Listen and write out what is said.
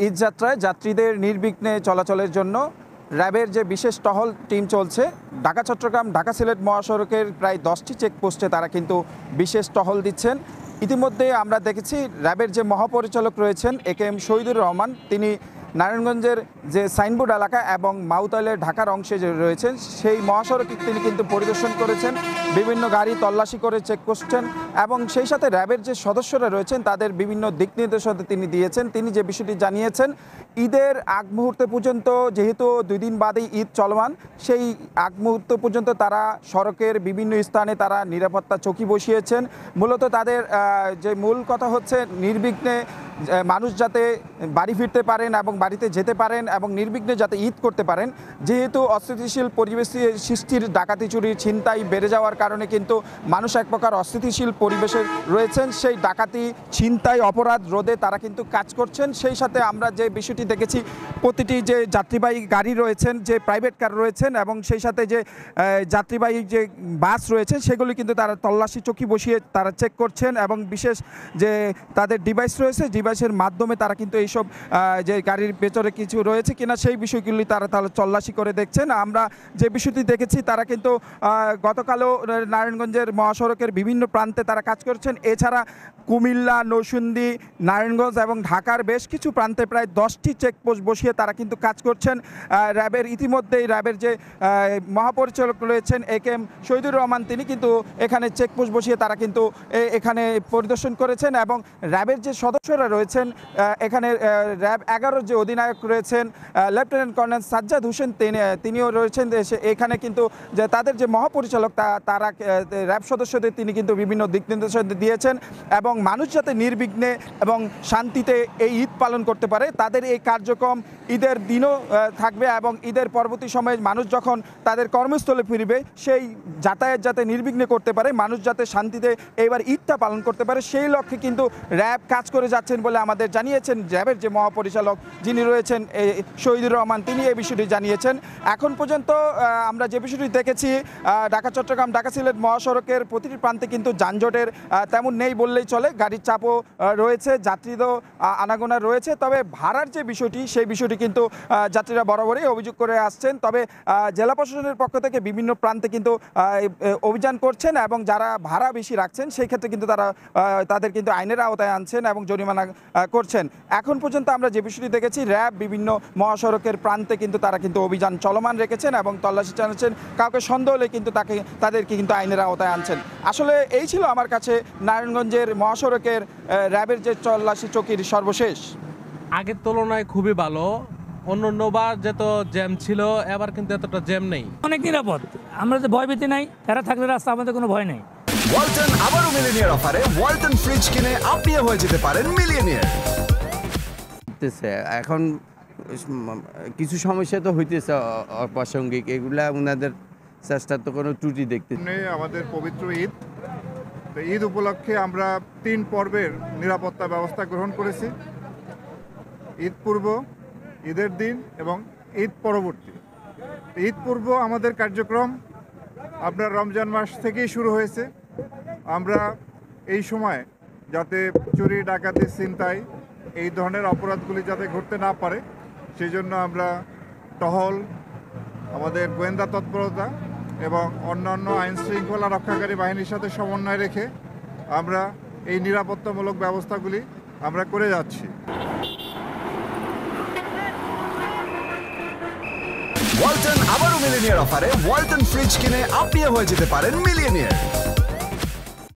ঈদযাত্রায় যাত্রীদের নির্বিঘ্নে চলাচলের জন্য র্যাবের যে বিশেষ টহল টিম চলছে ঢাকা চট্টগ্রাম ঢাকা সিলেট মহাসড়কের প্রায় 10টি চেকপোস্টে তারা কিন্তু বিশেষ টহল দিচ্ছেন। ইতিমধ্যে আমরা দেখেছি র্যাবের যে মহাপরিচালক রয়েছেন AKM শহীদুর রহমান, তিনি নারায়ণগঞ্জের যে সাইনবোর্ড এলাকা এবং মাউতাইলের ঢাকার অংশে যে রয়েছেন সেই মহাসড়কে তিনি কিন্তু পরিদর্শন করেছেন, বিভিন্ন গাড়ি তল্লাশি করে চেক করছেন এবং সেই সাথে র্যাবের যে সদস্যরা রয়েছেন তাদের বিভিন্ন দিক নির্দেশনা তিনি দিয়েছেন। তিনি যে বিষয়টি জানিয়েছেন, ঈদের আগ মুহূর্তে পর্যন্ত যেহেতু 2 দিন বাদেই ঈদ চলমান, সেই আগ মুহূর্ত পর্যন্ত তারা সড়কের বিভিন্ন স্থানে তারা নিরাপত্তা চৌকি বসিয়েছেন। মূলত তাদের যে মূল কথা হচ্ছে নির্বিঘ্নে মানুষ যাতে বাড়ি ফিরতে পারেন এবং বাড়িতে যেতে পারেন এবং নির্বিঘ্নে যাতে ঈদ করতে পারেন। যেহেতু অস্থিতিশীল পরিবেশ সৃষ্টির, ডাকাতি চুরি ছিনতাই বেড়ে যাওয়ার কারণে কিন্তু মানুষ এক প্রকার অস্থিতিশীল পরিবেশে রয়েছেন, সেই ডাকাতি ছিনতাই অপরাধ রোধে তারা কিন্তু কাজ করছেন। সেই সাথে আমরা যে বিষয়টি দেখেছি, প্রতিটি যে যাত্রীবাহী গাড়ি রয়েছেন, যে প্রাইভেট কার রয়েছেন এবং সেই সাথে যে যাত্রীবাহী যে বাস রয়েছে সেগুলি কিন্তু তারা তল্লাশি চৌকি বসিয়ে তারা চেক করছেন এবং বিশেষ যে তাদের ডিভাইস রয়েছে, ডিভাইসের মাধ্যমে তারা কিন্তু এইসব যে গাড়ির ভেতরে কিছু রয়েছে কিনা সেই বিষয়গুলি তারা তল্লাশি করে দেখছেন। আমরা যে বিষয়টি দেখেছি, তারা কিন্তু গতকালও নারায়ণগঞ্জের মহাসড়কের বিভিন্ন প্রান্তে তারা কাজ করছেন। এছাড়া কুমিল্লা, নরসিংদী, নারায়ণগঞ্জ এবং ঢাকার বেশ কিছু প্রান্তে প্রায় 10টি চেকপোস্ট বসিয়ে তারা কিন্তু কাজ করছেন। র্যাবের ইতিমধ্যেই র্যাবের যে মহাপরিচালক রয়েছেন AKM শহীদুর রহমান, তিনি কিন্তু এখানে চেকপোস্ট বসিয়ে তারা কিন্তু এখানে পরিদর্শন করেছেন এবং র্যাবের যে সদস্যরা রয়েছেন, এখানে র্যাব 11 যে অধিনায়ক রয়েছেন লেফটেন্যান্ট কর্নেল সাজ্জাদ হোসেন, তিনিও রয়েছেন এখানে কিন্তু যে তাদের যে মহাপরিচালক তারা র্যাব সদস্যদের তিনি কিন্তু বিভিন্ন দিক নির্দেশনা দিয়েছেন এবং মানুষ যাতে নির্বিঘ্নে এবং শান্তিতে এই ঈদ পালন করতে পারে তাদের এই কার্যক্রম ঈদের দিনও থাকবে এবং ঈদের পরবর্তী সময়ে মানুষ যখন তাদের কর্মস্থলে ফিরবে সেই যাতায়াত যাতে নির্বিঘ্নে করতে পারে, মানুষ যাতে শান্তিতে এইবার ঈদটা পালন করতে পারে, সেই লক্ষ্যে কিন্তু র্যাব কাজ করে যাচ্ছেন বলে আমাদের জানিয়েছেন র্যাবের যে মহাপরিচালক যিনি রয়েছেন শহীদুর রহমান, তিনি এই বিষয়টি জানিয়েছেন। এখন পর্যন্ত আমরা যে বিষয়টি দেখেছি, ঢাকা চট্টগ্রাম ঢাকা সিলেট মহাসড়কের প্রতিটি প্রান্তে কিন্তু যানজটের তেমন নেই বললেই চলে, গাড়ির চাপও রয়েছে, যাত্রীদেরও আনাগোনা রয়েছে। তবে ভাড়ার যে বিষয়টি, সেই বিষয়টি কিন্তু যাত্রীরা বরাবরই অভিযোগ করে আসছেন। তবে জেলা প্রশাসনের পক্ষ থেকে বিভিন্ন প্রান্তে কিন্তু অভিযান করছেন এবং যারা ভাড়া বেশি রাখছেন সেই ক্ষেত্রে কিন্তু তাদের কিন্তু আইনের আওতায় আনছেন এবং জরিমানা করছেন। এখন পর্যন্ত আমরা যে বিষয়টি দেখেছি, র্যাব বিভিন্ন মহাসড়কের প্রান্তে কিন্তু তারা কিন্তু অভিযান চলমান রেখেছেন এবং তল্লাশি চালাচ্ছেন, কাউকে সন্দেহ হলে কিন্তু তাদেরকে কিন্তু আইনের আওতায় আনছেন। আসলে এই ছিল আমার কাছে নারায়ণগঞ্জের মহাসড়কের র্যাবের যে তল্লাশি চৌকির সর্বশেষ। আগের তুলনায় খুবই ভালো, অন্যবার যত জ্যাম ছিল এবার কিন্তু এতটা জ্যাম নেই, অনেক নিরাপদ। আমরা যে ভয়ভীতি নাই, এরা থাকলে রাস্তা আমাদের কোনো ভয় নেই। ওয়ালটন আবারও মিলিয়নিয়ার অফারে ওয়ালটন ফ্রিজ কিনে আপনিও হয়ে যেতে পারেন মিলিয়নিয়ার। এখন কিছু সমস্যা তো হইতেছে অপ্রাসঙ্গিক, এগুলা ওনাদের চেষ্টার তো কোনো ত্রুটি দেখতে। আমাদের পবিত্র ঈদ, তো ঈদ উপলক্ষে আমরা 3 পর্বের নিরাপত্তা ব্যবস্থা গ্রহণ করেছি। ঈদ পূর্ব, ঈদের দিন এবং ঈদ পরবর্তী। ঈদ পূর্ব আমাদের কার্যক্রম আপনার রমজান মাস থেকেই শুরু হয়েছে। আমরা এই সময় যাতে চুরি, ডাকাতি, ছিনতাই এই ধরনের অপরাধগুলি যাতে ঘটতে না পারে সেই জন্য আমরা টহল, আমাদের গোয়েন্দা তৎপরতা এবং অন্যান্য আইন শৃঙ্খলা রক্ষাকারী বাহিনীর সাথে সমন্বয় রেখে আমরা এই নিরাপত্তামূলক ব্যবস্থাগুলি আমরা করে যাচ্ছি। ওয়ালটন আবারও মিলিয়নিয়ার অফারে ওয়ালটন ফ্রিজ কিনে আপনিও হয়ে যেতে পারেন মিলিয়নিয়ার।